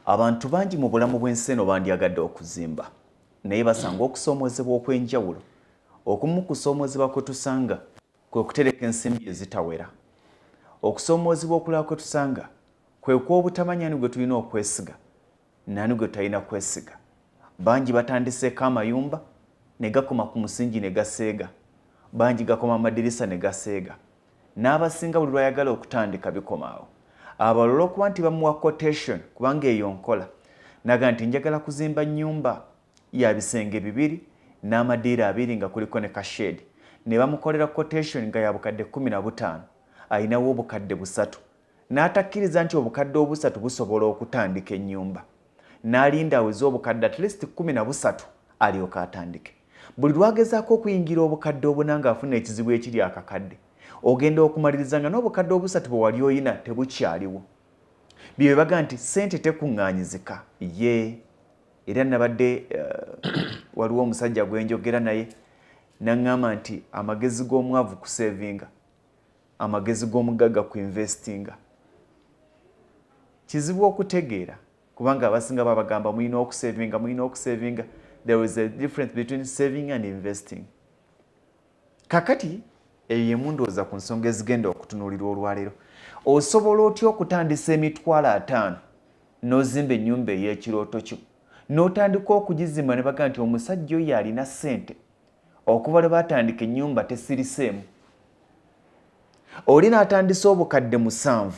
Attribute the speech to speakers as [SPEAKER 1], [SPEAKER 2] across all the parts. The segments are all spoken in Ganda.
[SPEAKER 1] Abantu bangi mu bulamu bw'ensi eno bandyagadde okuzimba naye basanga okusoomozebwa okw'enjawulo. Okumu kusoomozebwa kwe tusanga kwe kutereka ensimbi ezitawera. Okusoomozebwa okulala kwe tusanga kwe kw'obutamanya ani gwe tulina okwesiga nani gwe talina kwesiga. Bangi batandiseeko amayumba ne gakoma ku musingi ne gaseega. Bangi gakoma amadirisa ne gaseega. N'abasinga buli lwayagala okutandika bikomaawo. Abalala okuba nti bamuwa quotation kubanga eyo nkola. Naga nti njagala kuzimba nnyumba ya bisenge 2 n'amadiira 2 nga kuliko ne kashedi. Ne bamukolera quotation nga ya bukadde 15. Ayinawo obukadde 3. N'atakkiriza nti obukadde 3 busobola okutandika ennyumba. N'alinda aweze obukadde at least 13 alyoka atandike. Buli lwagezaako okuyingira obukadde obuna ng'afuna ekizibu ekiri akakadde. Ogenda okumaliriza nga n'obukadde 3 bwe wali oyina tebukyaliwo. Bye baga nti ssente tekuŋŋaanyizika. Era nabadde waliwo omusajja gwenjogera naye n'aŋŋamba nti amagezi g'omwavu ku sevinga, amagezi g'omugagga ku investinga. Kizibu okutegeera kubanga abasinga babagamba mulina okusevinga. There is a difference between saving and investing. Kakati eyo emundooza ku nsonga ezigenda okutunuulirwa olwaleero. Osobola otya okutandisa emitwalo 5 n'ozimba ennyumba ey'ekirooto kyo n'otandika okugizimba ne baga nti omusajja oyo alina ssente okuva lwe batandika ennyumba tesiriseemu. Oli n'atandisa obukadde 7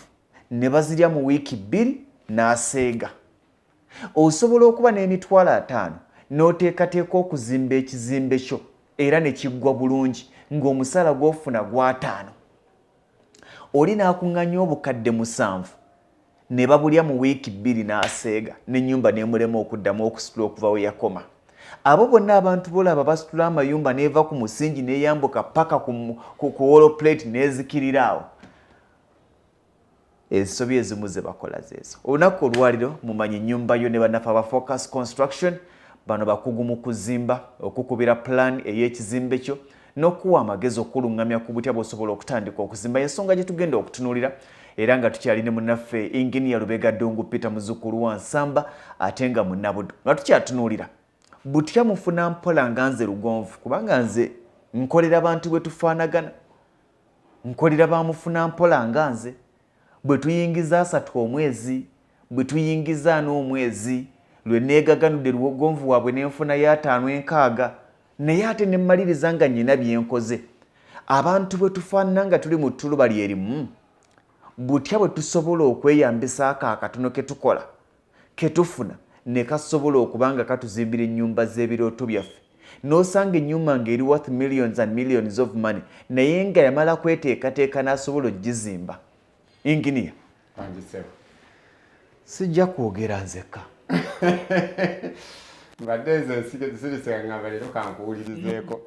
[SPEAKER 1] ne bazirya mu wiiki 2 n'aseega. Osobola okuba n'emitwalo 5 n'oteekateeka okuzimba ekizimbe kyo era ne kiggwa bulungi ng'omusala gw'ofuna gwa 5. Oli n'akuŋŋanya obukadde 7 ne babulya mu wiiki 2 n'aseega n'ennyumba n'emulema okuddamu okusitula okuva we yakoma. Abo bonna abantu bolaba basitula amayumba n'eva ku musingi n'eyambuka paka ku wall plate n'ezikirira awo. Ensobi ezimu ze bakola zeezo. Olunaku olwaliro mumanyi ennyumba yo ne bannaffe aba Focus Construction bano bakugu mu kuzimba okukubira plan ey'ekizimbe kyo n'okuwa amagezi okuluŋŋamya ku butya bw'osobola okutandika okuzimba. Ensonga gye tugenda okutunuulira era nga tukyali ne munnaffe Inginiya Lubega Ddungu Peter muzzukulu wa Nsamba ate nga munnabuddu nga tukyatunuulira butya mufuna mpola nga nze Lugonvu kubanga nze nkolera abantu bwe tufaanagana, nkolera bamufuna mpola nga nze. Bwe tuyingiza 3 omwezi, bwe tuyingiza 4 omwezi, lwe neegaganudde Lugonvu waabwe n'enfuna ya 5 6 naye ate ne mmaliriza nga nnyina bye nkoze. Abantu bwe tufaanana nga tuli mu ttuluba lyerimu butya bwe tusobola okweyambisa akatono ke tukola ke tufuna ne kasobola okuba nga katuzimbira ennyumba z'ebirooto byaffe. N'osanga ennyumba ng'eri worth millions and millions of money naye nga yamala kweteekateeka n'asobola okugizimba. Inginiya, sijja kwogera nzekka.
[SPEAKER 2] Mbadde ezo nsirisega ngamba leero kankuwulirizeeko.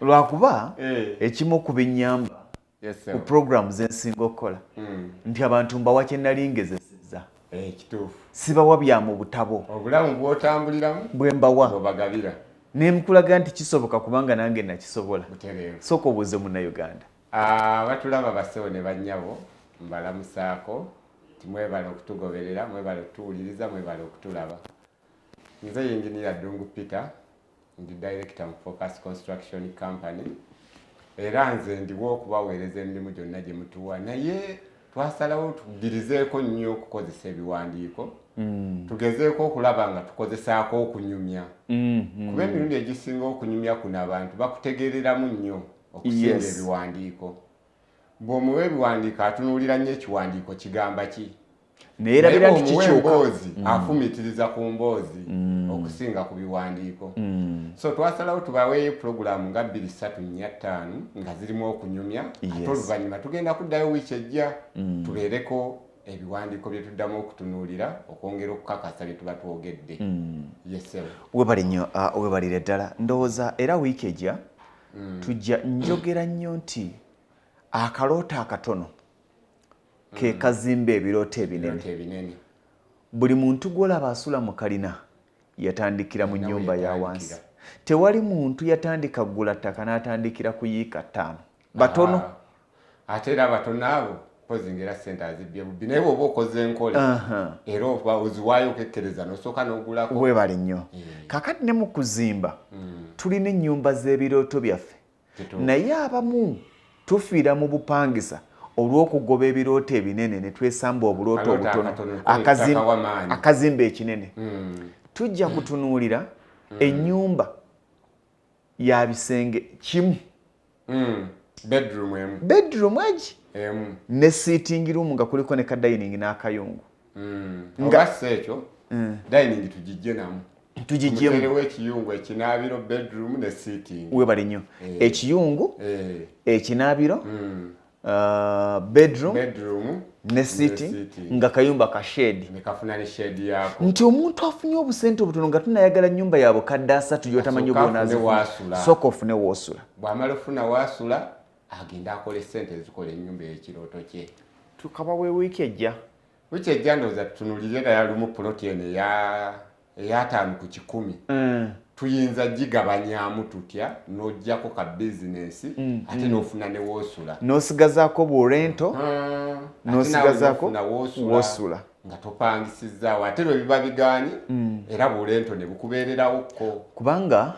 [SPEAKER 1] Lwakuba ekimu ku binnyamba ku programu z'ensinga okukola nti abantu mbawa kye nali ngezesezza.
[SPEAKER 2] Kituufu.
[SPEAKER 1] Sibawa bya mu butabo.
[SPEAKER 2] Obulamu bw'otambuliramu
[SPEAKER 1] bwe mbawa
[SPEAKER 2] bw'obagabira.
[SPEAKER 1] Ne mukulaga nti kisoboka kubanga nange nakisobola.
[SPEAKER 2] Butereevu.
[SPEAKER 1] Sooka obuuze Munnayuganda.
[SPEAKER 2] Batulaba basewo ne bannyabo mbalamusaako nti mwebale okutugoberera, mwebale okutuwuliriza, mwebale okutulaba. Nze Inginiya Ddungu Peter, ndi Director mu Focus Construction Company. Era nze ndiwo okubaweereza emirimu gyonna gye mutuwa naye twasalawo tugirizeeko nnyo okukozesa ebiwandiiko. Tugezeeko okulaba nga tukozesaako okunyumya. Kuba emirundi egisinga okunyumya kuno abantu bakutegeereramu nnyo okusinga ebiwandiiko. Bw'omuwa ebiwandiiko atunuulira nnyo ekiwandiiko kigamba ki.
[SPEAKER 1] Naye erabira nti kikyuka.
[SPEAKER 2] Afumitiriza ku mboozi okusinga ku biwandiiko. So twasalawo tubaweeyo pulogulaamu nga 2, 3, 4, 5 nga zirimu okunyumya. Ate oluvannyuma tugenda kuddayo wiiki ejja tubeereko ebiwandiiko bye tuddamu okutunuulira okwongera okukakasa bye tuba twogedde.
[SPEAKER 1] Webale nnyo, webalire ddala. Ndowooza era wiiki ejja tujja njogera nnyo nti akalooto akatono ke kazimba ebirooto ebinene. Buli muntu gw'olaba asula mu kalina yatandikira mu nnyumba ya wansi. Tewali muntu yatandika kugula ttaka n'atandikira kuyiika 5. Batono.
[SPEAKER 2] Ate era batono abo pozi ngera sente azibye bubbi naye bw'oba okoze enkole era oba oziwaayo okekkereza n'osooka n'ogulako
[SPEAKER 1] weebale nnyo kakati ne mu kuzimba tulina ennyumba z'ebirooto byaffe naye abamu tufiira mu bupangisa olw'okugoba ebirooto ebinene ne twesamba obulooto obutono akazimba ekinene tujja kutunuulira ennyumba ya bisenge kimu bedroom egi ne sitting room nga kuliko ne kadining n'akayungu
[SPEAKER 2] nga ekyo dining tugijje namu
[SPEAKER 1] tugijjemu
[SPEAKER 2] ekiyungu ekinaabiro bedroom ne sitting
[SPEAKER 1] webali nnyo ekiyungu ekinaabiro bedroom ne sitting nga kayumba ka shade
[SPEAKER 2] nekafuna ne shade yako
[SPEAKER 1] nti omuntu afunye obusente obutono nga tunayagala nyumba yabo kadde asatu gy'otamanyi sooka ofune woosula
[SPEAKER 2] bw'amala ofuna waasula agenda akola essente ezikola ennyumba y'ekirooto kye
[SPEAKER 1] tukaba we wiiki ejja
[SPEAKER 2] ndowooza tutunulire ddala lumu puloti eno eya 5/10 tuyinza gigabanyaamu tutya n'oggyako ka bizinesi ate n'ofuna ne woosula
[SPEAKER 1] n'osigazaako burento n'osigazaako woosula
[SPEAKER 2] nga topangisizaawo ate lwe biba bigaanye era burento ne bukubeererawokko
[SPEAKER 1] kubanga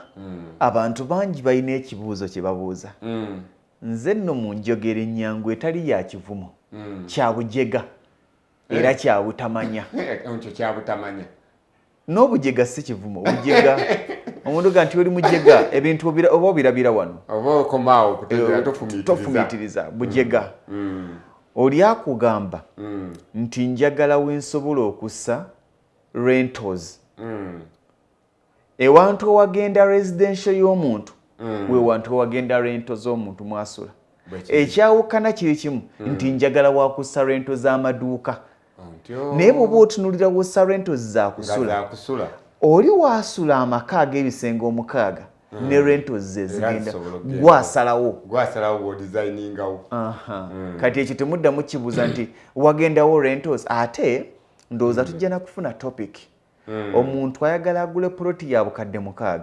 [SPEAKER 1] abantu bangi balina ekibuuzo kye babuuza nze nno mu njogera ennyangu etali ya kivumo kya bujega era kya butamanya
[SPEAKER 2] ekyo kya butamanya
[SPEAKER 1] n'obujega si kivumo bujega omuntu ga nti oli mujega ebintu oba obirabira wano
[SPEAKER 2] oba okomaawo okutegeera
[SPEAKER 1] tofumiitiriza bujega oli akugamba nti njagala wensobola okussa rentals ewantu owagenda residential y'omuntu we wantu owagenda rento z'omuntu mwasula ekyawukana kiri kimu nti njagala wakussa rento z'amaduuka naye bw'oba otunulira wossa rento zakusula oli wasula amaka ag'ebisenge 6 ne rento ze zigenda gwasalawo
[SPEAKER 2] designingawo
[SPEAKER 1] kati ekyo temuddamu kibuuza nti wagendawo rentos ate ndowooza tujja na kufuna topic omuntu ayagala agule puloti ya bukadde 6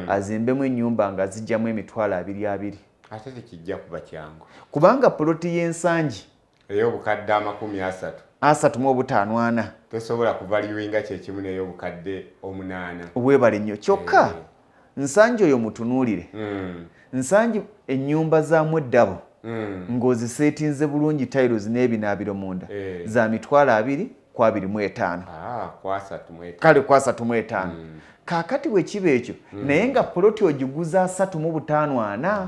[SPEAKER 1] azimbemu ennyumba nga zijjamu emitwalo 2
[SPEAKER 2] ate tekijja kuba kyangu
[SPEAKER 1] kubanga puloti y'ensangi
[SPEAKER 2] ey'obukadde 30
[SPEAKER 1] 350
[SPEAKER 2] tosobola kuvaluinga kyekimu n'ey'obukadde 8
[SPEAKER 1] weebale nnyo kyokka nsangi oyo mutunuulire nsangi ennyumba zaamu eddabo ng'oziseetinze bulungi tiles n'ebinaabiro munda za mitwalo 225 kale kwa 35 kaakati bwe kiba ekyo naye nga puloti ogiguza 350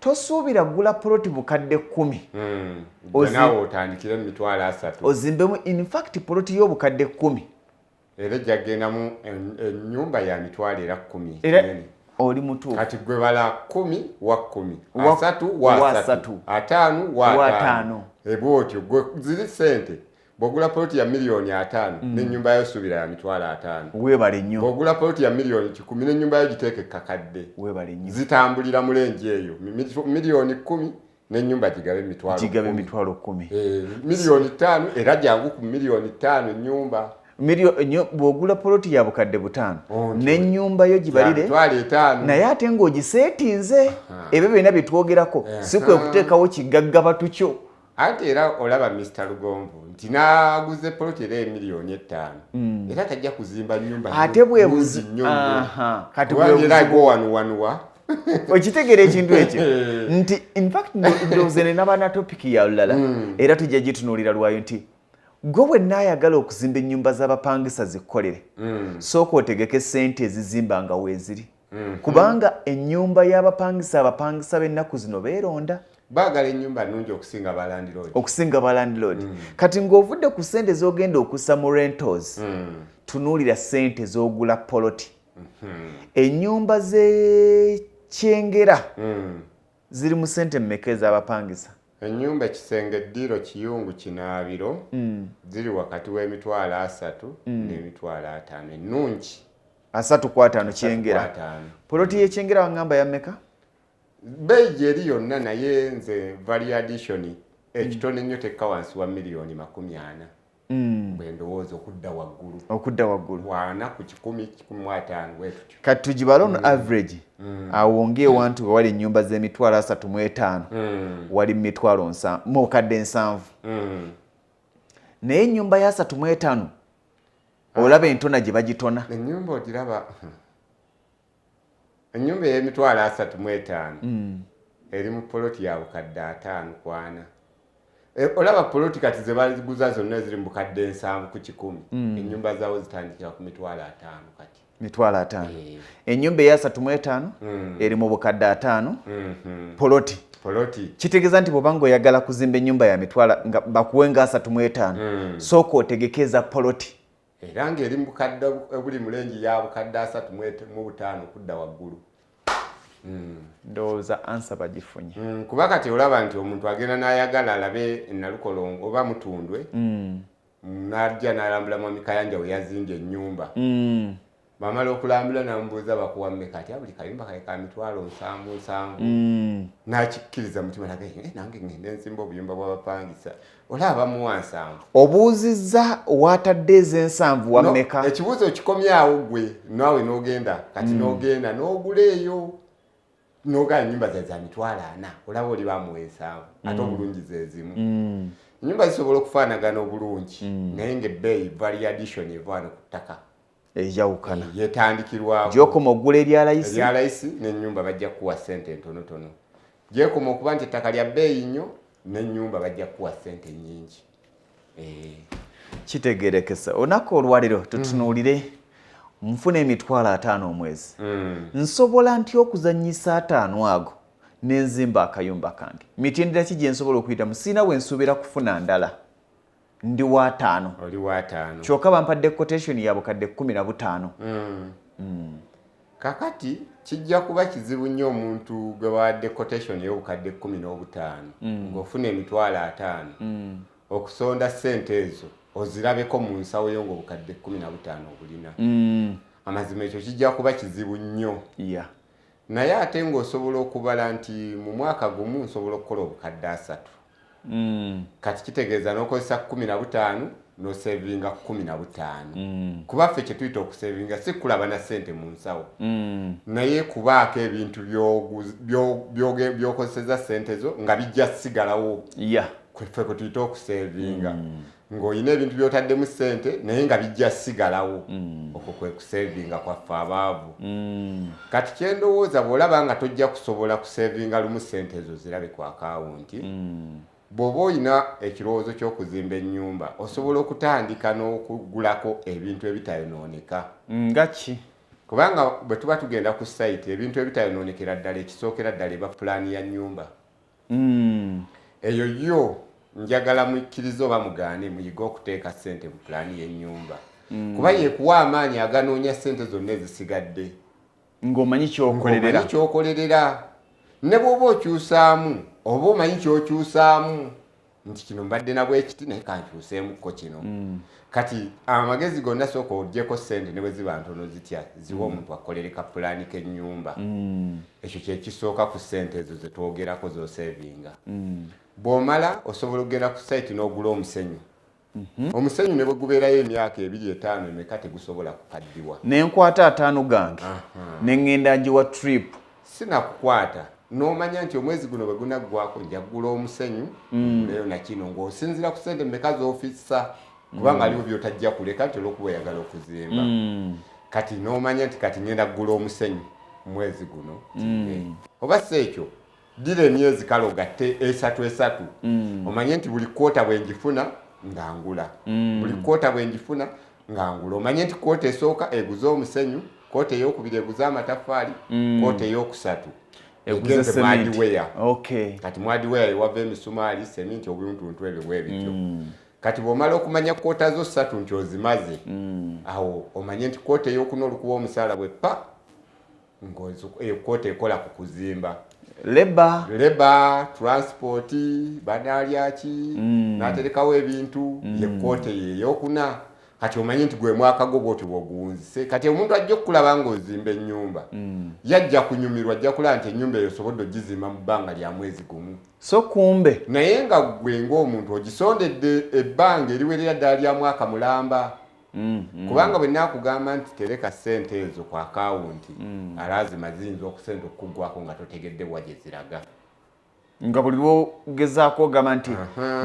[SPEAKER 1] tosuubira kugula puloti bukadde
[SPEAKER 2] 10
[SPEAKER 1] ozimbemu in fact puloti y'obukadde 10
[SPEAKER 2] era jjagendamu ennyumba ya mitwalo 10
[SPEAKER 1] era oli mutuufu
[SPEAKER 2] kati gwe bala 10 wa 10 3 wa 3 5 wa 5 ebwotyo gwe ziri sente bw'ogula puloti ya miliyoni 5 n'ennyumba yo suubira ya mitwalo 5
[SPEAKER 1] weebale nnyo
[SPEAKER 2] bw'ogula puloti ya miliyoni 10 n'ennyumba yo giteeke kakadde
[SPEAKER 1] weebale nnyo
[SPEAKER 2] zitambulira mu lengi eyo miliyoni 10 n'ennyumba gigabe emitwalo
[SPEAKER 1] 10
[SPEAKER 2] miliyoni 5 era jangu ku miliyoni 5 ennyumba
[SPEAKER 1] bw'ogula puloti ya bukadde 5 n'ennyumba yo gibalire naye ate ng'ogiseetinze ebyo byonna bye twogerako si kwe kuteekawo kigaggaba tukyo
[SPEAKER 2] ate era olaba Mr. Lugomvu nti naaguze puloti era emiliyoni 5 era tajja kuzimba nnyumba
[SPEAKER 1] ate bwebuzi kati bwebuziwanuwanuwa okitegeera ekintu ekyo nti infact ndowooza ne naba na topiki ya lulala era tujja gitunuulira lwayo nti gwe bwe naayagala okuzimba ennyumba z'abapangisa zikkolere sooka otegeke ssente ezizimba nga weeziri kubanga ennyumba y'abapangisa abapangisa b'ennaku zino beeronda
[SPEAKER 2] baagala ennyumba nnungi okusinga
[SPEAKER 1] ba landlord kati ng'ovudde ku ssente z'ogenda okussa mu rentals tunuulira ssente z'ogula poloti ennyumba z'ekyengera ziri mu ssente mmeka ez'abapangisa
[SPEAKER 2] ennyumba kisenge ddiro kiyungu kinaabiro ziri wakati w'emitwalo 3 n'emitwalo 5 ennungi
[SPEAKER 1] 3 kyengera poloti y'ekyengera wangamba ya mmeka
[SPEAKER 2] beeyi eri yonna naye nze value addition ekitono ennyo tekka wansi wa miliyoni 40 bwe ndowooza
[SPEAKER 1] okudda waggulu
[SPEAKER 2] 40 ku 10 15 bwetutyo
[SPEAKER 1] kati tugibala ono average awo ng'ewantu we wali ennyumba z'emitwalo 35 wali mitwalo 7 naye ennyumba ya 35 olaba entona gye bagitona
[SPEAKER 2] ennyumba ogiraba ennyumba ey'emitwalo 35 eri mu poloti ya bukadde 5 ku 4 olaba poloti kati ze baziguza zonna ziri mu bukadde 7 ku 10 ennyumba zaawo zitandikira ku mitwalo 5 kati
[SPEAKER 1] mitwalo 5 ennyumba eya 35 eri mu bukadde 5 poloti kitegeeza nti bw'obanga oyagala kuzimba ennyumba ya mitwalo nga bakuwe nga 35 sooka otegekeza poloti
[SPEAKER 2] era ng'eri mu bukadde buli mu lengi ya bukadde 35 kudda waggulu
[SPEAKER 1] ndowooza ansa bagifunye
[SPEAKER 2] kuba kati olaba nti omuntu agenda n'ayagala alabe nalukolongo oba mutundwe n'ajja n'alambula mu Mikayanja we yazimbye ennyumba bamala okulambula n'amubuuza bakuwa mmeka ati buli kayumba kali ka mitwalo 7 n'akikkiriza mutima nange ngende nsimba obuyumba bw'abapangisa olaba bamuwa 7
[SPEAKER 1] obuuzizza watadde ez'ensanvu wa mmeka
[SPEAKER 2] ekibuuzo kikomyawo gwe naawe n'ogenda kati n'ogenda n'ogula eyo n'ogala ennyumba za mitwalo 4 olaba oli bamuwa 7 ate obulungi zezimu ennyumba zisobola okufaanagana obulungi naye ng'ebbeeyi variation evaano ku ttaka
[SPEAKER 1] ejawukana
[SPEAKER 2] yetandikirwawo
[SPEAKER 1] gyokoma oggula
[SPEAKER 2] eryalayisi n'ennyumba bajja kuwa ssente entonotono gyekoma okuba nti ettaka lya bbeeyi nnyo n'ennyumba bajja kuwa ssente nnyingi
[SPEAKER 1] kitegeerekesa olunaku olwaliro tutunuulire nfuna emitwalo 5 omwezi nsobola ntya okuzannyisa 5 ago n'enzimba akayumba kange mitendera ki gye nsobola okuyitamu siina bwe nsuubira kufuna ndala ndi wa 5
[SPEAKER 2] oli wa 5
[SPEAKER 1] kyokka bampadde quotation ya bukadde 15
[SPEAKER 2] kakati kijja kuba kizibu nnyo omuntu gwe bawadde quotation y'obukadde 15 ng'ofuna emitwalo 5 okusonda ssente ezo ozirabeko mu nsawo yo ng'obukadde 15 obulina amazima ekyo kijja kuba kizibu nnyo naye ate ng'osobola okubala nti mu mwaka gumu nsobola okukola obukadde 3 kati kitegeeza n'okozesa 15 n'osevinga 15 kuba ffe kye tuyita okusevinga si kulaba na ssente mu nsawo naye kubaako ebintu by'okozeseza ssente zo nga bijja sigalawo ffe kwe tuyita okusevinga ng'olina ebintu by'otaddemu ssente naye nga bijja sigalawo okwo kwe kusevinga kwaffe abaavu kati kyendowooza bw'olaba nga tojja kusobola kusevinga lumu ssente ezo zirabe ku akawunti bw'oba olina ekirowoozo ky'okuzimba ennyumba osobola okutandika n'okugulako ebintu ebitayonooneka
[SPEAKER 1] nga ki
[SPEAKER 2] kubanga bwe tuba tugenda ku site ebintu ebitayonoonekera ddala ekisookera ddala eba pulaani ya nnyumba eyo yo njagala mukkirize oba mugaane muyige okuteeka ssente mu pulaani y'ennyumba kuba yeekuwa amaanyi aganoonya ssente zonna ezisigadde
[SPEAKER 1] ng'omanyi
[SPEAKER 2] kyokolerera ne bw'oba okyusaamu oba omanyi kyokyusaamu nti kino mbadde nabwe ekiti naye kankyuseemukko kino kati amagezi gonna sooka oggyeko ssente ne bwe ziba ntono zitya ziwa omuntu akolereka pulaani k'ennyumba ekyo kyekisooka ku ssente ezo ze twogerako z'osevinga bw'omala osobola okugenda ku site n'ogula omusenyu omusenyu ne bwe gubeerayo emyaka 2-5 emeka tegusobola kukaddiwa
[SPEAKER 1] nenkwata 5 gange neŋŋenda njiwa trip
[SPEAKER 2] sinakukwata n'omanya nti omwezi guno bwe gunaggwako nja kugula omusenyu leero nakino ng'osinzira ku ssente mmeka z'ofissa kubanga aliwo by'otajja kuleka nti olw'okuba oyagala okuzimba kati n'omanya nti kati ngenda kugula omusenyu mwezi guno oba si ekyo ddira emyezi kale ogatte 3 omanye nti buli kwota bwe njifuna ngangula buli kwota bwe njifuna ngangula omanye nti kwota esooka eguza omusenyu kwota ey'okubiri eguza amataffaali kwota ey'okusatu eguze mwadiweya kati mwadiweya ewava emisumaali seminti obuntuntu ebyo bwebityo kati bw'omala okumanya kwota zo 3 nti ozimaze awo omanye nti kwota ey'okuna olukuba omusaala bwe pa eyo kwota ekola ku kuzimba leba transport banalyaki n'aterekawo ebintu ye kwota ye ey'okuna kati omanyi nti gwe mwaka gwo bwoti bwoguwunzise kati omuntu ajja okulaba ng'ozimba ennyumba yajja kunyumirwa ajja kulaba nti ennyumba eyo osobodde ogizimba mu bbanga lya mwezi gumu
[SPEAKER 1] so kumbe
[SPEAKER 2] naye nga gwe ng'omuntu ogisondedde ebbanga eriwerera ddala lya mwaka mulamba kubanga bwe naakugamba nti tereka ssente ezo ku akawunti alaazima ziyinza okusente okuggwako nga totegedde wa gye ziraga
[SPEAKER 1] nga buli lwogezaako ogamba nti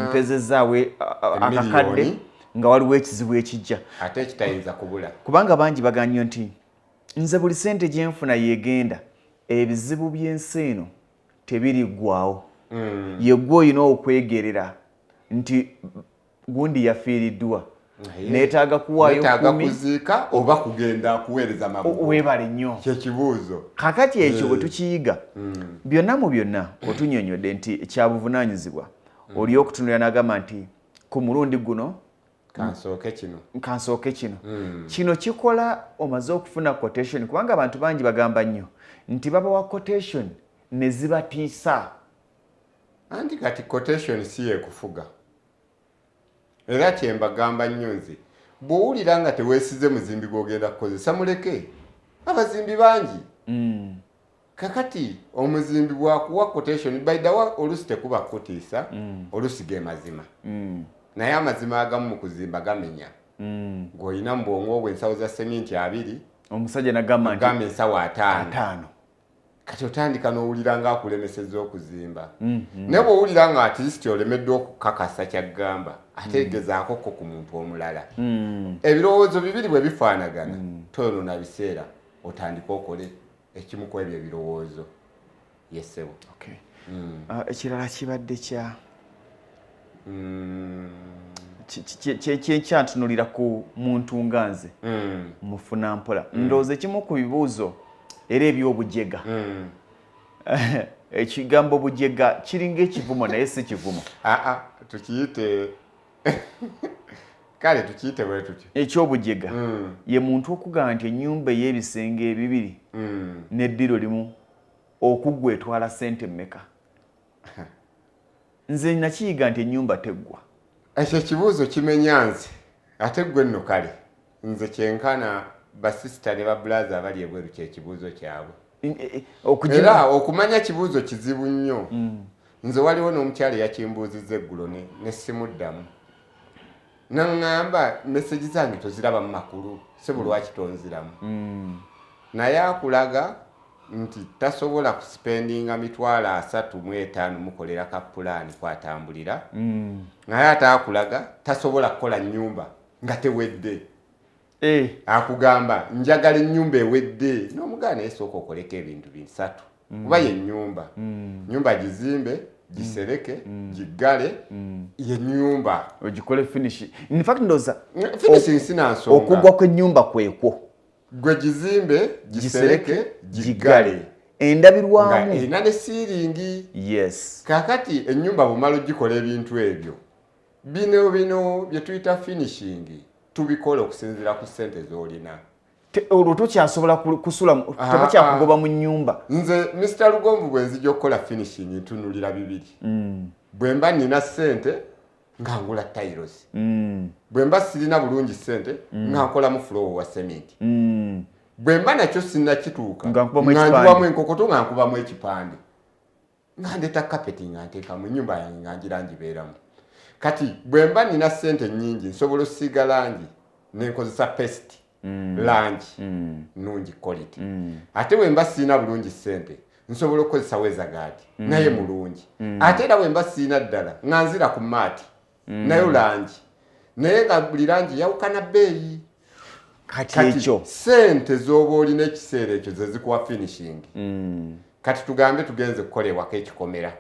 [SPEAKER 1] mpezezaawe akakadde nga waliwo ekizibu ekijja
[SPEAKER 2] ate ekitayinza kubula
[SPEAKER 1] kubanga bangi bagannyo nti nze buli ssente gye nfuna yeegenda ebizibu by'ensi eno tebiriggwawo yeggwe olina okwegerera nti gundi yafiiriddwa neetaaga kuwaayo
[SPEAKER 2] kuziika oba kugenda kuweereza mabugo
[SPEAKER 1] weebale nnyo
[SPEAKER 2] kyekibuuzo
[SPEAKER 1] kakati ekyo bwe tukiyiga byonna mu byonna otunyonyodde nti kyabuvunaanyizibwa oli okutunulira n'agamba nti ku mulundi guno kansooke kino kino kikola omaze okufuna quotation kubanga abantu bangi bagamba nnyo nti babawa quotation ne zibatiisa
[SPEAKER 2] anti kati quotation si yekufuga era kyembagamba nnyo nze bw'owulira nga teweesize muzimbi gw'ogenda kukozesa muleke abazimbi bangi kakati omuzimbi bwakuwa quotation baidawa olusi tekuba kutiisa olusi ge mazima naye amazima agamu mu kuzimba gamenya ng'olina mu bwongo bwe ensawo za seminti 2
[SPEAKER 1] omusajja nagamba nti
[SPEAKER 2] gamba ensawo 5 kati otandika n'owulira ng'akulemesezza okuzimba naye bw'owulira nga atiisiti olemeddwa okukakasa kyagamba ategezaako ku muntu omulala ebirowoozo bibiri bwe bifaanagana toyonoona biseera otandika okole ekimu ku ebyo ebirowoozo yesebo
[SPEAKER 1] ekirala kibadde kya kyentunulira ku muntu nga nze mufuna mpola ndowooza ekimu ku bibuuzo era eby'obujega ekigambo bujega kiringa ekivumo naye si kivumo
[SPEAKER 2] tukiyite kale tukiyite bwe tutyo
[SPEAKER 1] ekyobujega ye muntu okugamba nti ennyumba ey'ebisenge ebibiri n'eddiro limu okuggwa etwala ssente mmeka nze nakiyiga nti ennyumba teggwa
[SPEAKER 2] ekyo ekibuuzo kimenya nze ate ggwe nno kale nze kyenkana basisita ne babulaza abali ebweru kyekibuuzo kyabwe era okumanya kibuuzo kizibu nnyo nze waliwo n'omukyala eyakimbuuzizza eggulo ne simuddamu naŋŋamba meseji zange toziraba mu makulu si bulwaki tonziramu naye akulaga nti tasobola kusipendinga mitwalo 35 mukolera ka pulaani kwatambulira naye ate akulaga tasobola kukola nnyumba nga tewedde akugamba njagala ennyumba ewedde n'omugaana esooka okoleko ebintu 3 kuba ye nnyumba nnyumba gizimbe gisereke giggale ye nnyumba
[SPEAKER 1] ogikole finish in fact ndoza
[SPEAKER 2] finishing sinansonga
[SPEAKER 1] okugwa kw'ennyumba kwekwo
[SPEAKER 2] gwe gizimbe gisereke giggale
[SPEAKER 1] endabirwamu
[SPEAKER 2] ena ne siiringi
[SPEAKER 1] yes
[SPEAKER 2] kakati ennyumba bumala ogikola ebintu ebyo bino bye tuyita finishing tubikola okusinziira ku ssente z'olina
[SPEAKER 1] olwo tokyasobola kusula teba kyakugoba mu nnyumba
[SPEAKER 2] nze Mr. Lugomvu bwe nzija okukola finishing ntunulira bibiri bwe mba nina ssente nga ngula tiles bwe mba sirina bulungi ssente nga nkolamu floor wa cement bwe mba nakyo sinnakituuka nga nkubamu enkokoto nga nkubamu ekipande nga ndeeta kapeti nga nteekamu ennyumba yange nga ngira ngibeeramu kati bwe mba nina ssente nnyingi nsobola ossiiga langi nenkozesa pesti langi nungi quality ate bwe mba sirina bulungi ssente nsobola okukozesa wezagaati naye mulungi ate era bwe mba sirina ddala nga nzira ku maati nayo langi naye nga buli langi yawukana bbeeyi
[SPEAKER 1] kati ekyo
[SPEAKER 2] ssente z'oba olina ekiseera ekyo ze zikuwa finishing kati tugambe tugenze kukola ewaka ekikomera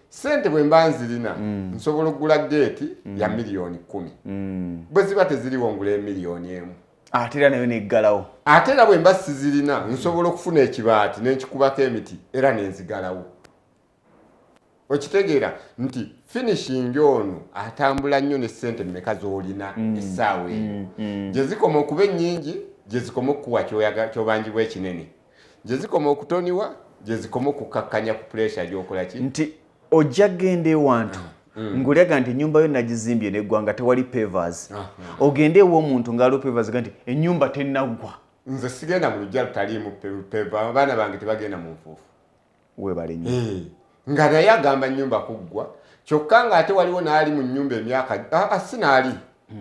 [SPEAKER 2] ssente bwe mba nzirina nsobola okugula geeti ya miliyoni 10 bwe ziba teziriwo ngula emiliyoni 1
[SPEAKER 1] ate era nayo neggalawo
[SPEAKER 2] ate era bwe mba sizirina nsobola okufuna ekibaati n'enkikubako emiti era n'enzigalawo okitegeera nti finishing ono atambula nnyo ne ssente mmeka z'olina essaawa eyo gye zikoma okuba ennyingi gye zikoma okukuwa ky'obanjibwa ekinene gye zikoma okutoniwa gye zikoma okukkakkanya ku puresha gy'okola ki
[SPEAKER 1] nti ojja genda ewantu ngulyaga nti ennyumba yo nagizimbye neggwanga tewali pavers ogende ewo omuntu ng'aliwo pavers nti ennyumba tennaggwa
[SPEAKER 2] nze sigenda mu lujja lutaliimu peva abaana bange tebagenda mu nfuufu
[SPEAKER 1] weebale nnyo
[SPEAKER 2] nga naye agamba ennyumba kuggwa kyokka ng'ate waliwo n'ali mu nnyumba emyaka sinaali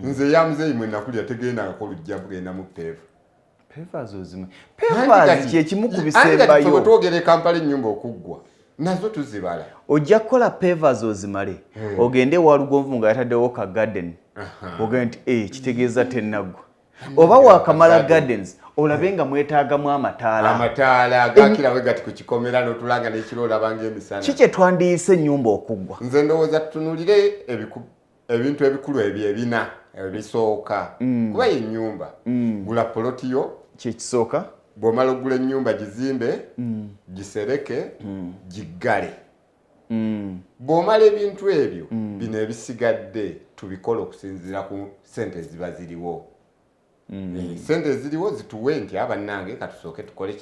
[SPEAKER 2] nze yamuzeeyi mwe nakulya tegendangako lujja kugenda mu peva
[SPEAKER 1] pavers ozima pavers kyekimu ku bisembayo
[SPEAKER 2] twogera Kampala ennyumba okuggwa nazo tuzibala
[SPEAKER 1] ojja kukola pavers ozimale ogende ewa Lugonvu nga yataddewo ka garden ogende nti kitegeeza tennaggwa oba wakamala gardens olabe nga mwetaagamu amataala
[SPEAKER 2] agakirawe gati ku kikomera n'otulanga n'ekiro olabanga emisana
[SPEAKER 1] kiki twandiyise ennyumba okuggwa
[SPEAKER 2] nze ndowooza tutunulire ebintu ebikulu ebina ebisooka kuba ye ennyumba gula polotiyo
[SPEAKER 1] kyekisooka
[SPEAKER 2] bw'omala ogula ennyumba gizimbe gisereke giggale bw'omala ebintu ebyo bino ebisigadde tubikola okusinziira ku sente ziba ziriwo sente eziriwo zituwe nti abannange katusooke tukole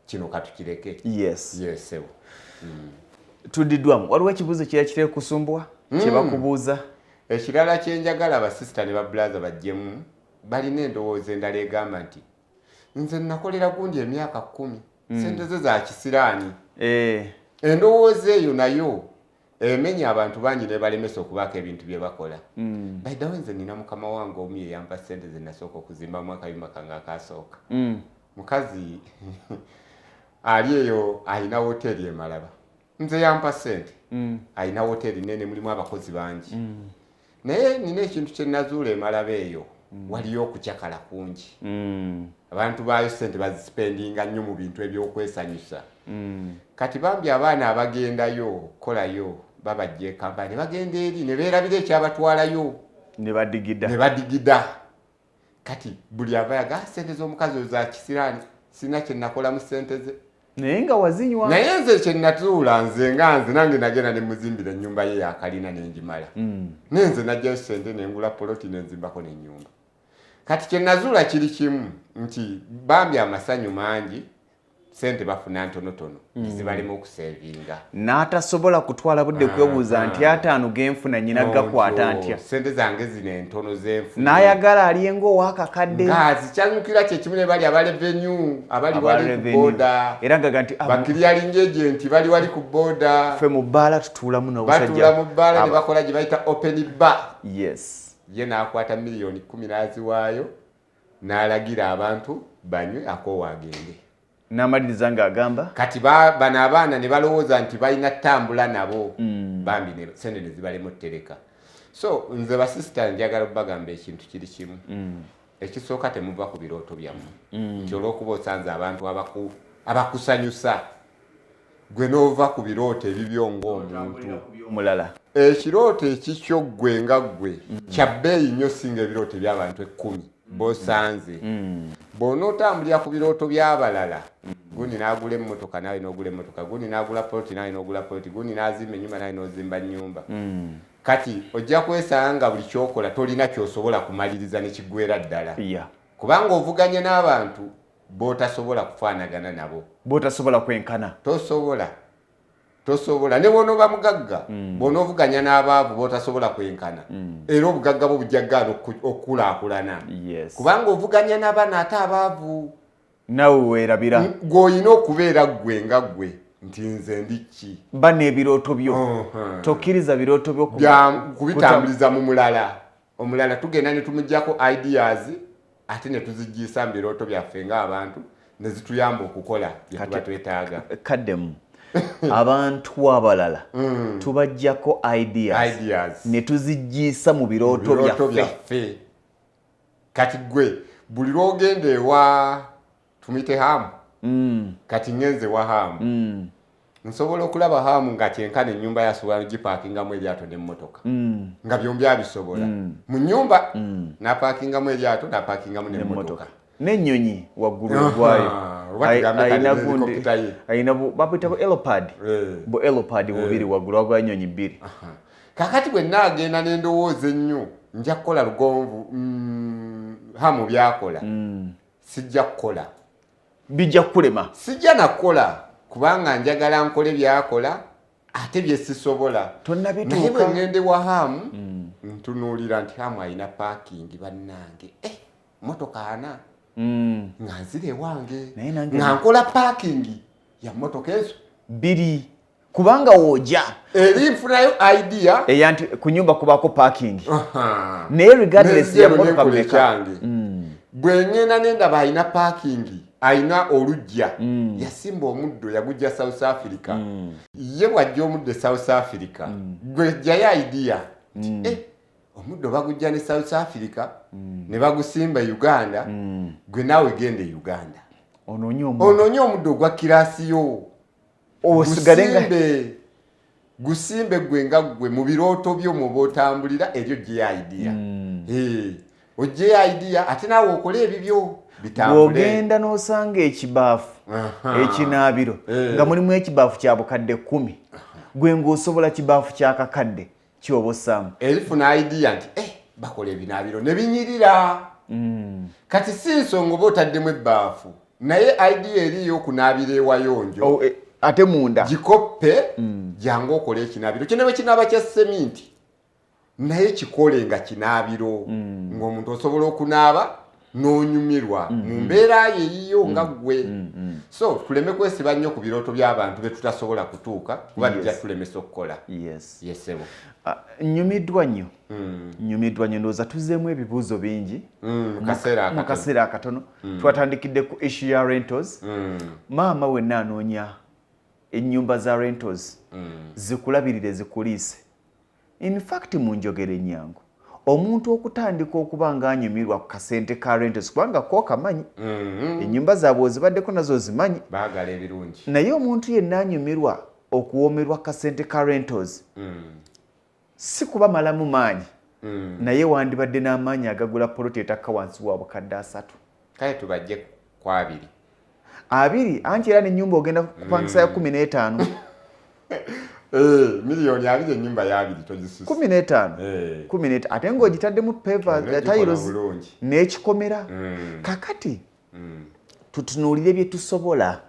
[SPEAKER 2] kino katukireke yesewo
[SPEAKER 1] tudiddwamu waliwo ekibuuzo kirala kitera kusumbwa kye bakubuuza
[SPEAKER 2] ekirala kyenjagala abasisita ne babulaza bajjemu balina endowooza endala egamba nti nze nakolera gundi emyaka 10 sente ze za kisiraani endowooza eyo nayo emenya abantu bangi ne balemesa okubaako ebintu bye bakola bayiddawo nze nina mukama wange omu yeyampa sente ze nasooka okuzimba mu akayumba kange akasooka mukazi ali eyo alina woteeri emalaba nze yampa sente alina woteeri nene mulimu abakozi bangi naye nina ekintu kye nazuula emalaba eyo waliyo okukyakala kungi abantu baayo sente bazisipendinga nnyo mu bintu ebyokwesanyusa kati bambi abaana abagendayo okukolayo babajja Kampala ne bagenda eri ne beerabira ekyabatwalayo
[SPEAKER 1] ne badigida
[SPEAKER 2] kati buli avayaga sente z'omukazi za kisiraani sina kye nakola mu sente ze
[SPEAKER 1] naye nga wazinywa
[SPEAKER 2] naye nze kye natuula nze nange nagenda ne muzimbira ennyumba ye yakalina n'engimala nenze najjayo sente nengula poloti nenzimbako n'ennyumba kati kye nazuula kiri kimu nti bambi amasanyu mangi sente bafuna ntonotono zibalema okusevinga
[SPEAKER 1] n'atasobola kutwala budde kwebuuza nti ataano genfuna nyina gakwata ntya
[SPEAKER 2] sente zange zino entono zenfuna
[SPEAKER 1] n'ayagala aliyenga ow'akakadde
[SPEAKER 2] nga zikyanyukira kyekimu ne bali abalevenu abali wali ku booda
[SPEAKER 1] era gaga nti
[SPEAKER 2] bakiriyalinga ejenti bali wali ku booda
[SPEAKER 1] ffe mu bbaala tutuulamu n'obusajja
[SPEAKER 2] batuula mu bbaala ne bakola gye bayita open bar ye n'akwata miliyoni 10 n'aziwaayo n'alagira abantu banywe akoowa agende
[SPEAKER 1] n'amaliriza ng'agamba
[SPEAKER 2] kati bano abaana ne balowooza nti balina ttambula nabo bambi sente ne zibalemu ttereka so nze basisita njagala bagamba ekintu kiri kimu ekisooka temuva ku birooto byammwe nti olw'okuba osanze abantu abakusanyusa gwe n'ova ku birooto ebibyo ng'omuntu
[SPEAKER 1] omulala
[SPEAKER 2] ekirooto ekikyo gwe nga gwe kya bbeeyi nnyo singa ebirooto eby'abantu 10 bosanze bw'onootambulira ku birooto by'abalala gundi n'agula emmotoka nawe n'ogula emmotoka gundi n'agula poloti nawe n'ogula poloti gundi n'azimba ennyumba nawe n'ozimba nnyumba kati ojja kwesanga nga buli kyokola tolina kyosobola kumaliriza ne kiggwera ddala kubanga ovuganye n'abantu b'otasobola kufaanagana nabo
[SPEAKER 1] b'otasobola kwenkana
[SPEAKER 2] tosobola ne bw'onooba mugagga bw'onoovuganya n'abaavu b'otasobola kwenkana era obugagga bwo bujjaggaana okukulaakulana kubanga ovuganya n'abaana ate abaavu
[SPEAKER 1] nawe weerabira
[SPEAKER 2] gw'olina okubeera gwe nga gwe nti nze ndi ki
[SPEAKER 1] ba n'ebirooto byo tokkiriza birooto byo
[SPEAKER 2] kubitambuliza mu omulala tugenda ne tumuggyako ideas ate ne tuzijjiisa mu birooto byaffe ng'abantu ne zituyamba okukola bye tuba twetaaga
[SPEAKER 1] kaddemu abantu abalala tubajjako ideas ne tuzijjiisa mu birooto byaffe
[SPEAKER 2] kati gwe buli lwogenda ewa tumite hamu kati ngenze wa hamu nsobola okulaba hamu nga kyenkana ennyumba yasobola gipaakingamu eryato n'emmotoka nga byombi abisobola mu nnyumba n'apaakingamu eryato n'apaakingamu n'emmotoka
[SPEAKER 1] n'ennyonyi waggulu gwayo ayina bapita bu elopad bubiri waggulu wagwa ennyonyi 2
[SPEAKER 2] kakati bwe naagenda n'endowooza ennyo nja kukola Lugonvu hamu byakola sijja kukola
[SPEAKER 1] bijja kulema
[SPEAKER 2] sijja nakola kubanga njagala nkole byakola ate bye sisobola
[SPEAKER 1] tonnabituuka
[SPEAKER 2] naye bwe ngende wa Hamu ntunuulira nti Hamu alina parking bannange motoka ana nga nzire wange nga nkola parking ya motoka ezo 2
[SPEAKER 1] kubanga wojja
[SPEAKER 2] eri nfunayo idea
[SPEAKER 1] eyanti ku nyumba kubako parking naye regardless ya motoka mmeka
[SPEAKER 2] bwe ngenda nendaba alina parking alina olujja yasimba omuddo yagujja South Africa ye bwajja omuddo South Africa gwe jjayo idea omuddo bagujja ne South Africa ne bagusimba Uganda gwe naawe gende Uganda ononye omuddo gwa kirasiyo gusimbe gwe nga gwe mu birooto byo mu bootambulira eryo gye idea ojje idea ate naawe okole ebibyo bitambule
[SPEAKER 1] ogenda n'osanga ekibaafu ekinaabiro nga mulimu ekibaafu kya bukadde 10 gwe ng'osobola kibaafu kya kakadde kyoba ossaamu
[SPEAKER 2] erifuna idea nti bakola ebinaabiro ne binyirira kati si nsonga oba otaddemu ebbaafu naye idea eriyo okunaabira ewayonjo
[SPEAKER 1] ate munda
[SPEAKER 2] gikoppe jangu okole ekinaabiro kino bwe kinaaba kya seminti naye kikole nga kinaabiro ng'omuntu osobola okunaaba n'onyumirwa mu mbeera yeyiyo nga ggwe so tuleme kwesiba nnyo ku birooto by'abantu be tutasobola kutuuka kuba tujja tulemesa okukola yesebo
[SPEAKER 1] nyumiddwa nnyo ndowooza tuzzeemu ebibuuzo bingi mu kaseera akatono twatandikidde ku issue ya rentals maama wenna anoonya ennyumba za rentals zikulabirire zikuliise in fact mu njogero ennyangu omuntu okutandika okuba ng'anyumirwa ku kasente ka rentals kubanga ko kamanyi ennyumba zaabwe ozibaddeko nazo ozimanyi
[SPEAKER 2] baagala ebirungi
[SPEAKER 1] naye omuntu yenna anyumirwa okuwoomerwa kasente ka rentals si kuba malamu maanyi naye wandibadde n'amaanyi agagula poloti etakka wansi wa bukadde 3
[SPEAKER 2] kale tubajje ku
[SPEAKER 1] 2 anti era n'ennyumba ogenda kupangisa ya 15
[SPEAKER 2] miliyoni 2 ennyumba ya 2 togisusa
[SPEAKER 1] 15 ate ng'ogitaddemu tiles n'ekikomera kakati tutunuulire bye tusobola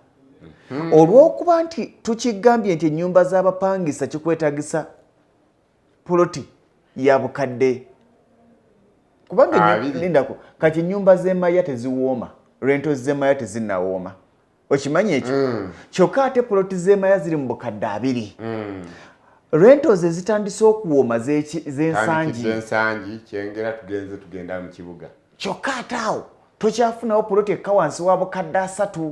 [SPEAKER 1] olw'okuba nti tukigambye nti ennyumba z'abapangisa kikwetagisa poloti ya bukadde kubanga lindako kati ennyumba z'emaya teziwooma rentals z'emaya tezinnawooma okimanyi ekyo kyokka ate poloti z'emaya ziri mu bukadde 2 rentals ezitandise okuwooma z'ensangi
[SPEAKER 2] kyengera tugenda mu kibuga
[SPEAKER 1] kyokka ate awo tokyafunawo poloti ekka wansi wa bukadde 3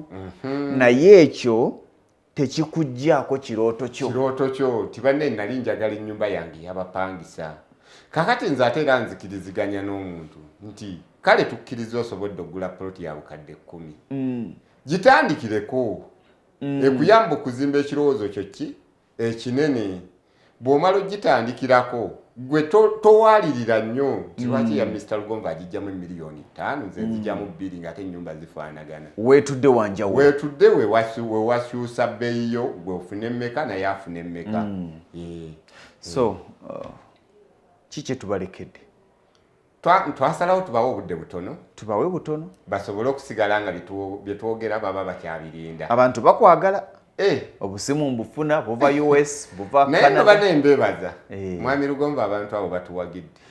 [SPEAKER 1] naye ekyo tekikuggyako kirooto
[SPEAKER 2] kyo tibanne nali njagala ennyumba yange yabapangisa kakati nze ate era nzikiriziganya n'omuntu nti kale tukkiriza osobodde okugula poloti ya bukadde 10 gitandikireko ekuyamba okuzimba ekirowoozo kyo ekinene bw'omala ogitandikirako gwe towaalirira nnyo nti lwaki ya Mr. Lugomba agijjamu miliyoni 5 nze nzijjamu 2 ng'ate ennyumba zifaanagana
[SPEAKER 1] weetudde wanjawulo
[SPEAKER 2] weetudde we wakyusa bbeeyi yo gwe ofune mmeka naye afune mmeka
[SPEAKER 1] so kiki tubalekedde
[SPEAKER 2] twasalawo tubawe obudde butono basobole okusigala nga bye twogera baba bakyabirinda
[SPEAKER 1] abantu bakwagala obusimu mbufuna buva US buva
[SPEAKER 2] Canada naye bane mbebaza mwami Lugomba abantu abo batuwagidde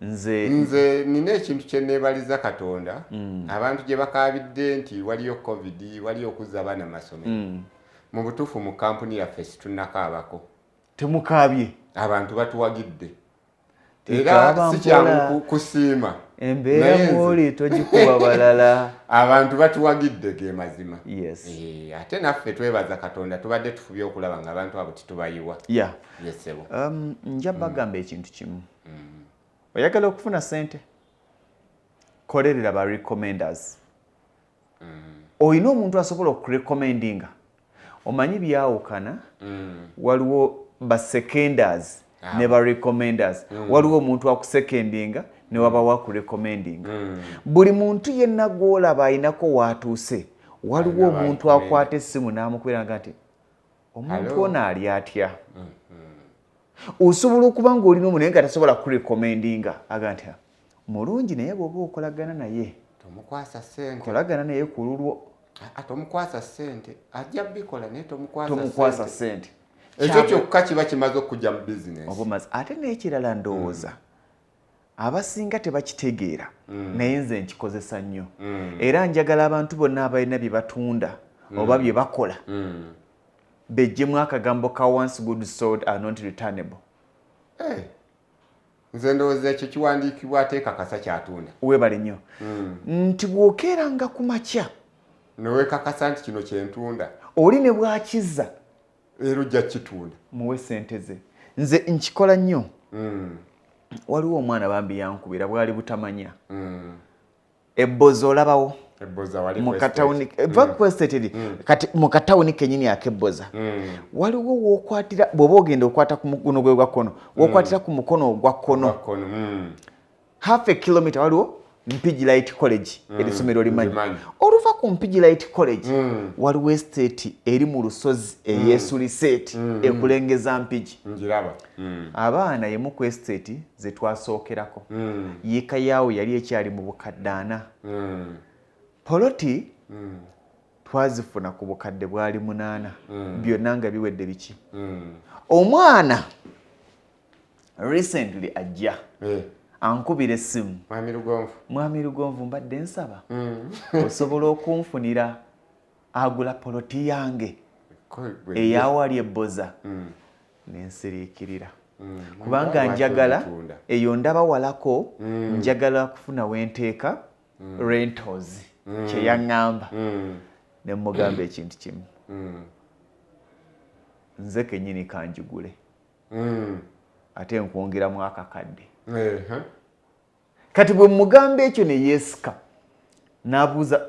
[SPEAKER 2] nze nina ekintu kye neebaliza Katonda abantu gye bakabidde nti waliyo covid waliyo okuzza abaana masomero mu butuufu mu kampuni yaffe situnakaabako
[SPEAKER 1] temukaabye
[SPEAKER 2] abantu batuwagidde era si kyangu kusiima
[SPEAKER 1] embeera mwoli togikuba balala
[SPEAKER 2] abantu batuwagidde ge mazima
[SPEAKER 1] ate
[SPEAKER 2] naffe twebaza Katonda tubadde tufubye okulaba nga abantu abo titubayiwa yesebo
[SPEAKER 1] nja bagamba ekintu kimu oyagala okufuna sente kolerera ba recommenders olina omuntu asobola okurecommendinga omanyi byawukana waliwo ba seconders ne ba recommenders waliwo omuntu akusekendinga ne waba wakurecommendinga buli muntu yenna gw'olaba ayinako waatuuse waliwo omuntu akwata essimu n'amukubira nti omuntu ono ali atya osobola okuba ng'olina omuntu naye nga tasobola kurecommendinga aga nti mulungi naye bw'oba okolagana naye
[SPEAKER 2] tomukwasa ssente
[SPEAKER 1] kolagana naye ku lulwo
[SPEAKER 2] tomukwasa ssente ajja bikola naye
[SPEAKER 1] tomukwasa ssente
[SPEAKER 2] ekyo kyokka kiba kimaze okujja mu business
[SPEAKER 1] obumaze ate n'ekirala ndowooza abasinga tebakitegeera naye nze nkikozesa nnyo era njagala abantu bonna abalina bye batunda oba bye bakola bejjemu akagambo ka once good sold are not returnable.
[SPEAKER 2] Nze ndowooza ekyo kiwandiikibwa ate kakasa kyatunda
[SPEAKER 1] weebale nnyo nti bw'okeeranga ku makya
[SPEAKER 2] neweekakasa nti kino kyentunda
[SPEAKER 1] oli ne bw'akizza
[SPEAKER 2] era ojja kitunda
[SPEAKER 1] muwe sente ze. Nze nkikola nnyo waliwo omwana bambi yankubira bwali butamanya ebboza olabawo mu katawuni kenyini akebboza waliwo wookwatira bw'oba ogenda okwata ku mukono gwe gwa kkono wookwatira ku mukono ogwa kkono half a kilometer waliwo Mpigi Light College erisomero limanyi oluva ku Mpigi Light College waliwo estate eri mu lusozi eyesuliseeti ekulengeza Mpigi abaana yemu ku estate ze twasookerako yiika yaawo yali ekyali mu bukadde 4 poloti twazifuna ku bukadde bwali 8 byonna nga biwedde biki omwana recently ajja ankubira essimu mwami Lugonvu mbadde nsaba osobola okunfunira agula poloti yange eyawali ebboza nensiriikirira kubanga njagala eyo ndaba walako njagala kufuna wenteeka rentals kyeyaŋŋamba ne mugamba ekintu kimu nze kennyini kanjigule ate nkwongeramu akakadde kati bwe mugamba ekyo ne yeesika n'abuuza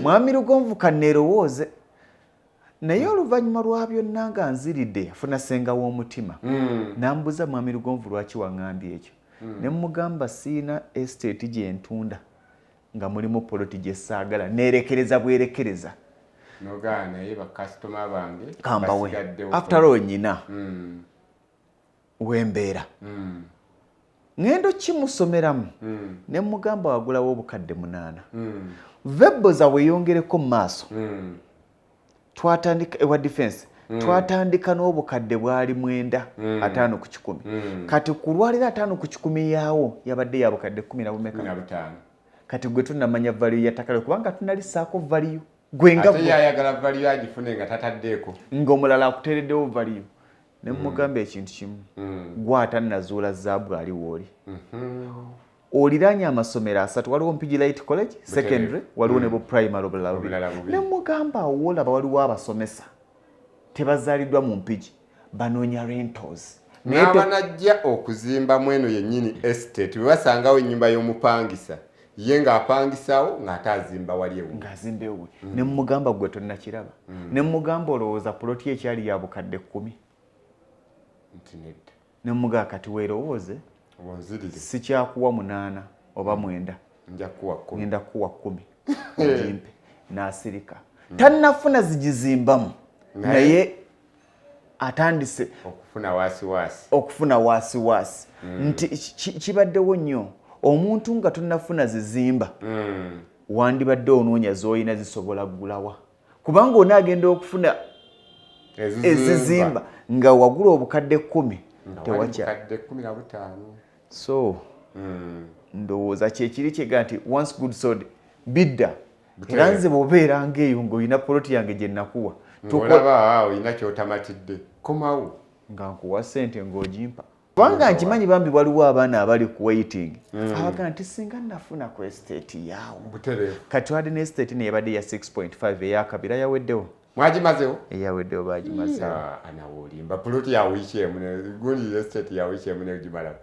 [SPEAKER 1] mwami Lugonvu kanneerowooze naye oluvannyuma lwa byonna nga nziridde afuna ssenga w'omutima n'ambuuza mwami Lugonvu lwaki waŋŋambye ekyo ne mugamba siina estate gye ntunda nga mulimu poloti gye saagala neerekereza bwerekereza
[SPEAKER 2] nogaana naye bakasitoma bange
[SPEAKER 1] kambawe after all nyina wembeera ngendo kimusomeramu ne mugamba wagulawo obukadde 8 vebboza weeyongereko mu maaso twatandika ewa defense twatandika n'obukadde bwali 9 5 ku 10 kati ku lwaliro 5 ku 10 yaawo yabadde ya bukadde 15 kati gwe tunamanya value yatakale kubanga tunalisaako value gwe nga
[SPEAKER 2] ate yayagala value agifune nga tataddeeko
[SPEAKER 1] ng'omulala akuteereddewo value ne mugamba ekintu kimu gwata nazuula zaabu ali wooli oliranye amasomero 3 waliwo Mpigi Light College secondary waliwo nebo primary obulala ne mugamba olaba waliwo abasomesa tebazaaliddwa mu Mpigi banoonya rentals
[SPEAKER 2] n'abanajja okuzimba mweno yennyini estate webasangawo ennyumba y'omupangisa ye ng'apangisawo ng'ate azimba wali ewe
[SPEAKER 1] ng'azimbeewe ne mugamba gwe tonnakiraba ne mugamba olowooza poloti ekyali ya bukadde 10 ne mugamba kati weerowooze sikyakuwa 8 oba 9 ngenda kuwa 10 ojimpe n'asirika tannafuna zigizimbamu naye atandise okufuna waasiwaasi nti kibaddewo nnyo omuntu nga tonnafuna zizimba wandibadde onoonya z'olina zisobola ggulawa kubanga onaagenda okufuna ezizimba nga wagula obukadde 10 tewakya so ndowooza kyekiri kyega nti once good sold bidda era nze bw'obeeranga eyo ng'olina poloti yange gye nnakuwa
[SPEAKER 2] olaba olina ky'otamatidde komawo
[SPEAKER 1] nga nkuwa ssente ng'ogimpa kubanga nkimanyi bambi waliwo abaana abali ku waiting abaga nti singa nafuna ku estate yaawo kati wadde ne estate neyabadde ya 6.5 eyakabira yaweddewo
[SPEAKER 2] mwagimazewo
[SPEAKER 1] eyaweddewo bagimazewo
[SPEAKER 2] anawolimba poloti ya wiiki emu gundi estate ya wiiki emu negimala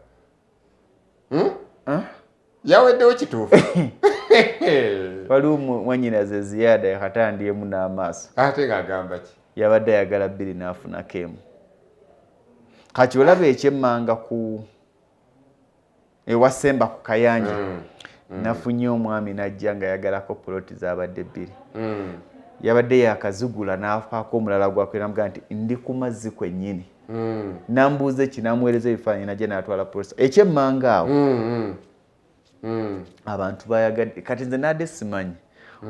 [SPEAKER 2] yaweddewo kituufu
[SPEAKER 1] waliwo mwanyinaze ziyada yakatandyemu n'amaaso
[SPEAKER 2] ate ng'agamba ki
[SPEAKER 1] yabadde ayagala 2 n'afunako emu kati olaba ekyemmanga ku ewasemba ku Kayanja nafunye omwami najja nga yagalako poloti zabadde 2 yabadde yakazigula n'afaako omulala gwakwera nti ndi ku mazzi kwennyini nambuuza ekinamuweereza ebifaananyi najja n'atwala polisi ekyemmanga awo abantu bayagadde kati nze nadde simanyi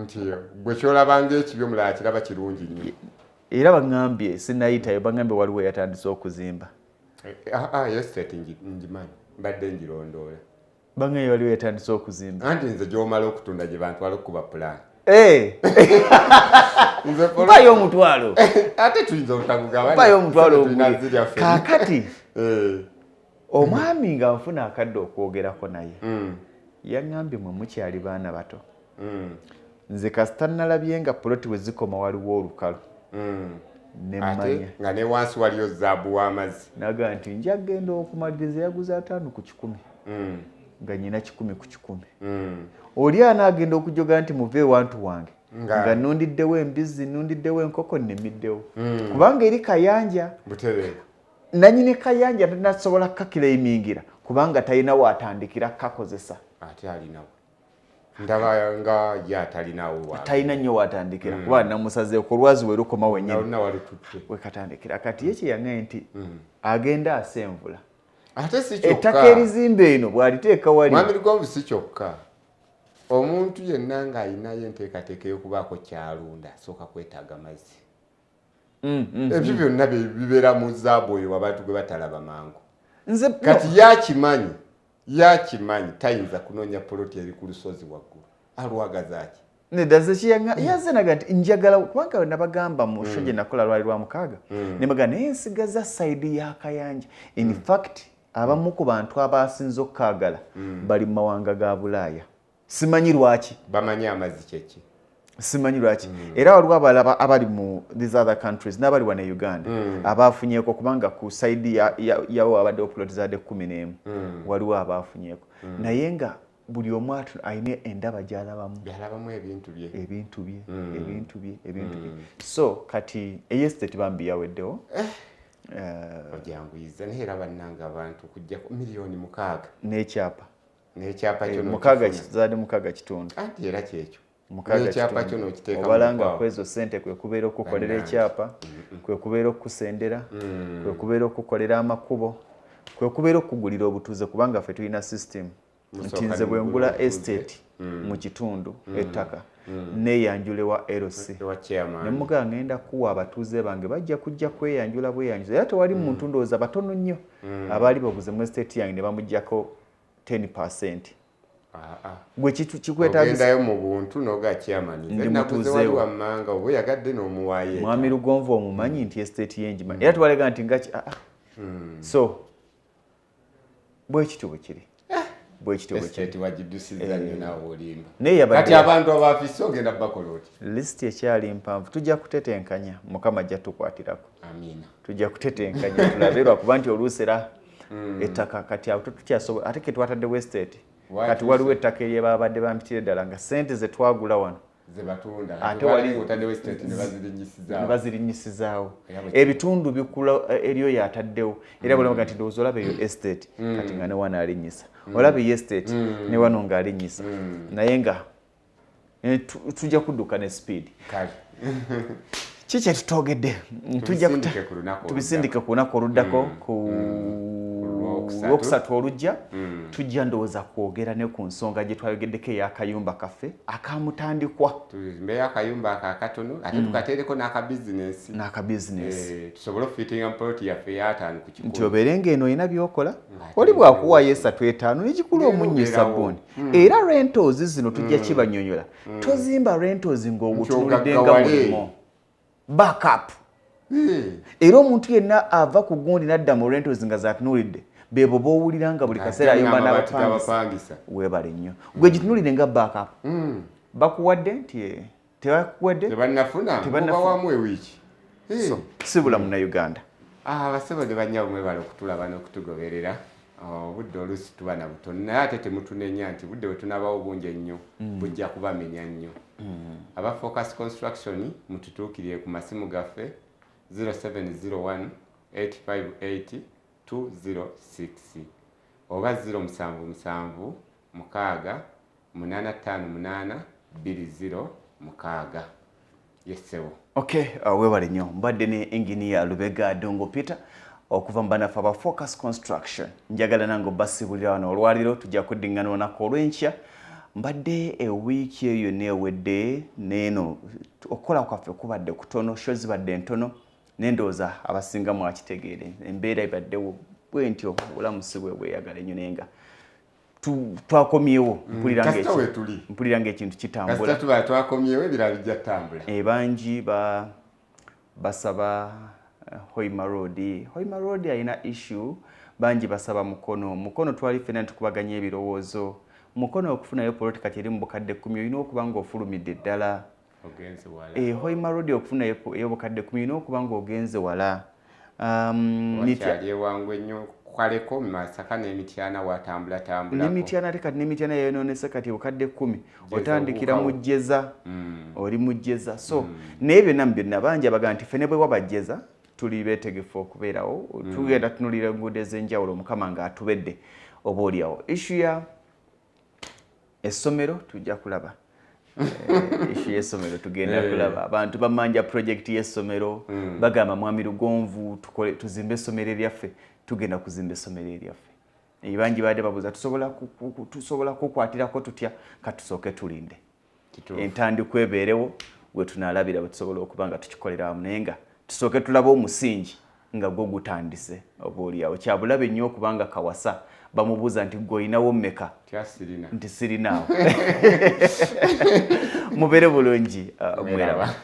[SPEAKER 2] nti bwe kyolabanga ekibi omulala kiraba kirungi nnyo
[SPEAKER 1] era bangambye sinayitayo bangambye waliwo yatandise okuzimba
[SPEAKER 2] estate njimanyi mbadde njirondoola
[SPEAKER 1] bangambye waliwo yatandise okuzimba
[SPEAKER 2] anti nze gy'omala okutunda gye bantu wala okuba plan
[SPEAKER 1] mpayo omutwalo
[SPEAKER 2] ate tuyinza obutakugaba
[SPEAKER 1] mpayo omutwalo kaakati omwami nga nfuna akadde okwogerako naye yaŋŋambye mwe mukyali baana bato nze kasita nalabye nga poloti we zikoma waliwo olukalu nemmanya
[SPEAKER 2] nga ne wansi waliyo zaabu w'amazzi
[SPEAKER 1] naga nti nja kgenda okumaliriza yaguza 5 ku 100 nga nyina 10 ku 100 oli anaagenda okujoga nti muve wantu wange nga nundiddewo embizzi nundiddewo enkoko nemiddewo kubanga eri kayanja nanyini kayanja tanasobola kakireimingira kubanga talina watandikira kakozesa
[SPEAKER 2] ate alinawo ndaba nga yatalinawo
[SPEAKER 1] talina nnyo watandikira kuba namusaze ku lwazi we lukoma wenyini wekatandikira kati ye kyeyaŋŋaye nti agenda asenvula
[SPEAKER 2] ate si kyokka
[SPEAKER 1] ettaka erizimba eno bw'aliteeka wali
[SPEAKER 2] mwami Lugonvu si kyokka omuntu yenna ng'alinayo enteekateeka y'okubaako kyalunda asooka kwetaaga mazzi ebyo byonna bibeera mu zaabu oyo abantu gwe batalaba mangu kati yakimanyi tayinza kunoonya poloti eri ku lusozi waggulu alwagazaaki
[SPEAKER 1] yazenaga nti njagala kubanga nabagamba mu sho gye nakola lwali lwa mukaaga nemaga naye nsigaza sayidi y'akayanja in fact abamu ku bantu abasinze okukaagala bali mu mawanga ga Bulaaya simanyi lwaki
[SPEAKER 2] bamanyi amazzi kyeki
[SPEAKER 1] simanyi lwaki era waliwo abalaba abali mu these other countries n'abali wana Uganda abafunyeeko kubanga ku sayidi yawo abadde opuloti zadde 11 waliwo abafunyeeko naye nga buli omu alina endaba gy'alabamu ebintu bye so kati eyestate bambi yaweddewo
[SPEAKER 2] ojanguyiza naye era bannanga abantu kujjako miliyoni 6
[SPEAKER 1] n'ekyapa mukaaga kizadde mukaaga kitundu
[SPEAKER 2] anti era kyekyo
[SPEAKER 1] ekyapa kyo n'okiteeka obalanga kwezo ssente kwe kubeera okukolera ekyapa kwe kubeera okusendera kwe kubeera okukolera amakubo kwe kubeera okugulira obutuuze kubanga ffe tulina system nti nze bwe ngula estate mu kitundu ettaka neeyanjula ewa LC ne mugaa ngenda kuwa abatuuze bange bajja kujja kweyanjula bweyanjuza era tewali muntu ndowooza batono nnyo abaali baguze mu estate yange ne bamuggyako 10%. Gwe
[SPEAKER 2] kikwetagisayo mu buntu noga chairman nakuze wali wamanga obo yagadde n'omuwaye
[SPEAKER 1] Mwami Lugonvu omumanyi nti estate yenjima era tubalega nti ngachi so bwe kitubo kiri
[SPEAKER 2] estate wajidusiza nnyo nawo olimba
[SPEAKER 1] naye
[SPEAKER 2] kati abantu abafise ogenda bakoloti
[SPEAKER 1] list ekyali mpanvu tujja kutetenkanya mukama ajja tukwatirako
[SPEAKER 2] amina
[SPEAKER 1] tujja kutetenkanya tulaberwa kuba nti oluusera ettaka kati awo tukyasobola ate ketwataddewo estate kati waliwo ettaka erye babadde bampitire ddala nga sente ze twagula wano
[SPEAKER 2] ate wali
[SPEAKER 1] bazirinyisizaawo ebitundu bikula eriyo yataddewo era bulaga nti ndowooza olaba eyo estate kati nga ne wano alinyisa olaba eyo estate ne wano nga alinyisa naye nga tujja kudduka ne speed kiki etutogedde tubisindike ku lunaku oluddako ku Lwokusatu olujja tujja ndowooza kwogera ne ku nsonga gye twayogeddeko ey'akayumba kaffe akamutandikwa
[SPEAKER 2] mbeera akayumba akakatono ate tukateereko n'akabizinesi tusobole okufitinga poloti yaffe ey'ataano ku kikulu
[SPEAKER 1] nti obeere ng'eno olina by'okola oli bwakuwaayo 3-5 n'ekikula omunnyo sabbuuni era rentals zino tujja kibanyonyola tozimba rentals ng'obutuulidde nga mulimo backup era omuntu yenna ava ku gundi n'adda mu rentals nga zaatunuulidde bebo bowulira nga buli kaseera ayumba n'abapangisa weebale nnyo gwe gitunulire nga backup bakuwadde nti tebakuwadde
[SPEAKER 2] tebannafunabawamu ewiiki
[SPEAKER 1] si bula munnayuganda
[SPEAKER 2] abasebo ne banyabo mwebala okutulaba n'okutugoberera obudde oluusi tuba na butono naye ate temutunenya nti budde bwe tunabawo bungi ennyo bujja kubamenya nnyo aba Focus Construction mututuukirire ku masimu gaffe 0701 858 206 oba 077 mukaaga 858 20 yesewo
[SPEAKER 1] weebale nnyo mbadde ne engineer Lubega Dongo Peter okuva mbanafu aba Focus Construction njagala nange basibulira wano olwaliro tujja kuddingana olunaku olw'enkya mbadde ewiiki eyo neewedde neeno okukola kwaffe kubadde kutono show zibadde ntono nendooza abasinga mwakitegeere embeera ebaddewo bwe ntyo obulamusi bwe bweyagala ennyo naye nga twakomyewo mpulira ng'ekintu kitambula
[SPEAKER 2] twakomyewo ebirala bijja ttambula
[SPEAKER 1] bangi basaba Hoima Road alina issue bangi basaba mukono twali ffenna tukubaganya ebirowoozo mukono okufunayo politika teri mu bukadde 10 olina okuba ng'ofulumidde ddala Hoima Road okufunayo bukadde 10 olina okuba ng'ogenze wala
[SPEAKER 2] wakyali ewangu ennyo kwaleko Masaka n'Emityana watambula
[SPEAKER 1] n'Emityana ate kati n'Emityana yayonoonese kati bukadde 10 otandikira mujjeza oli mujjeza so naye byonna bangi abaga nti ffene bwe wabajjeza tuli beetegefu okubeerawo tugenda tunulira enguudo ez'enjawulo Mukama ng'atubedde oba oliawo issue ya essomero tujja kulaba issue y'essomero tugenda kulaba abantu bamanja project y'essomero bagamba mwami Lugonvu tuzimbe essomero eryaffe tugenda kuzimba essomero eryaffe bangi badde babuuza tusobola kukwatirako tutya katusooke tulinde entandikwa ebeerewo we tunaalabira bwe tusobola okuba nga tukikolera wamu naye nga tusooke tulabe omusingi nga gwo gutandise oba oliawo kyabulabe nnyo okubanga Kawasa bamubuuza nti gwe olinawo mmeka nti sirinaawo mubeere bulungi mweraba